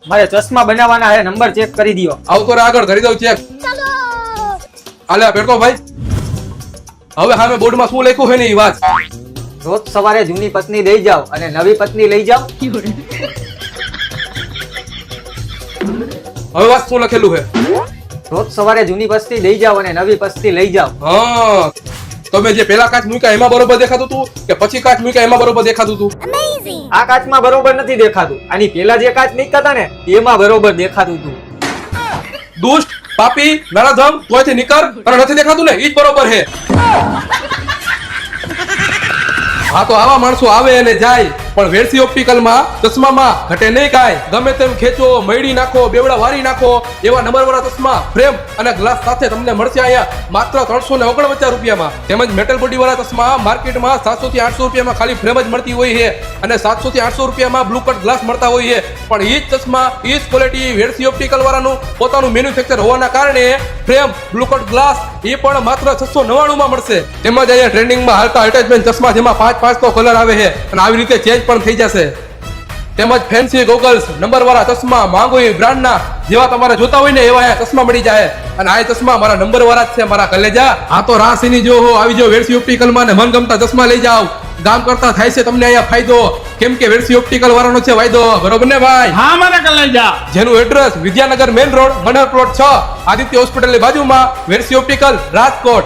મારે ચશ્મા બનાવવાના છે, નંબર ચેક કરી દયો. આવતો રે આગળ કરી દઉં ચેક. આલે પેટકો ભાઈ, હવે સામે બોર્ડમાં શું લખ્યું છે ને એ વાત. રોજ સવારે જૂની પત્ની લઈ જાઓ અને નવી પત્ની લઈ જાઓ. હવે વાત શું લખેલું છે? રોજ સવારે જૂની પત્ની લઈ જાઓ અને નવી પત્ની લઈ જાઓ. હા, તમે જે પેલા કાચ મૂક્યા એમાં બરોબર દેખાતું હતું કે પછી કાચ મૂક્યા એમાં બરોબર દેખાતું હતું? આ કાચમાં બરોબર નથી દેખાતું, આની પેલા જે કાચ મૂક્યા હતા ને એમાં બરોબર દેખાતું હતું. દુષ્ટ, પાપી, નરાધમ, તોયથી નીકળ અને નથી દેખાતું ને ઈ જ બરોબર છે. હા તો આવા માણસો આવે અને જાય, પણ વેરસી ઓપ્ટિકલ માં ચશ્મામાં ઘટે નહીં કાંઈ. ગમે તેમ ખેંચો, મયડી નાખો, બેવડા વારી નાખો, એવા નંબરવાળા ચશ્મા ફ્રેમ અને ગ્લાસ સાથે તમને મળશે અહીંયા માત્ર 349 રૂપિયામાં. તેમજ મેટલ બોડી વાળા ચશ્મા માર્કેટમાં 700 થી 800 રૂપિયામાં ખાલી ફ્રેમ જ મળતી હોય છે અને 700 થી 800 રૂપિયામાં બ્લુ કટ ગ્લાસ મળતા હોય છે. પણ ઈ જ ચશ્મા, ઈ જ ક્વોલિટી વેરસી ઓપ્ટિકલ વાળાનું પોતાનું મેન્યુફેક્ચર હોવાના કારણે ફ્રેમ, બ્લુ કટ ગ્લાસ એ પણ માત્ર 699 માં મળશે. તેમજ અહીંયા ટ્રેન્ડિંગમાં હાલતા અટેચમેન્ટ ચશ્મા જેમાં 5 તો કલર આવે છે અને આવી રીતે ચેન્જ પણ થઈ જશે. તેમજ ફેન્સી ગોગલ્સ, નંબર વાળા ચશ્મા, માંગોઈ બ્રાન્ડના જેવા તમારે જોતા હોય ને એવા અહીંયા ચશ્મા મળી જાય. અને આ ચશ્મા મારા નંબર વાળા જ છે મારા કલેજા. આ તો રાસીની જો હો આવી જો વેરસી ઓપ્ટિકલ માં ને મનગમતા ચશ્મા લઈ જાવ. ગામ કરતા થાય છે તમને અહીંયા ફાયદો, કેમ કે વેરસી ઓપ્ટિકલ વાળાનો છે વાયદો. બરોબર ને ભાઈ? હા મારા કલેજા. જેનું address Vidyanagar main road, Manhar plot 6, Aditya hospital ની બાજુમાં, વેરસી ઓપ્ટિકલ, રાજકોટ.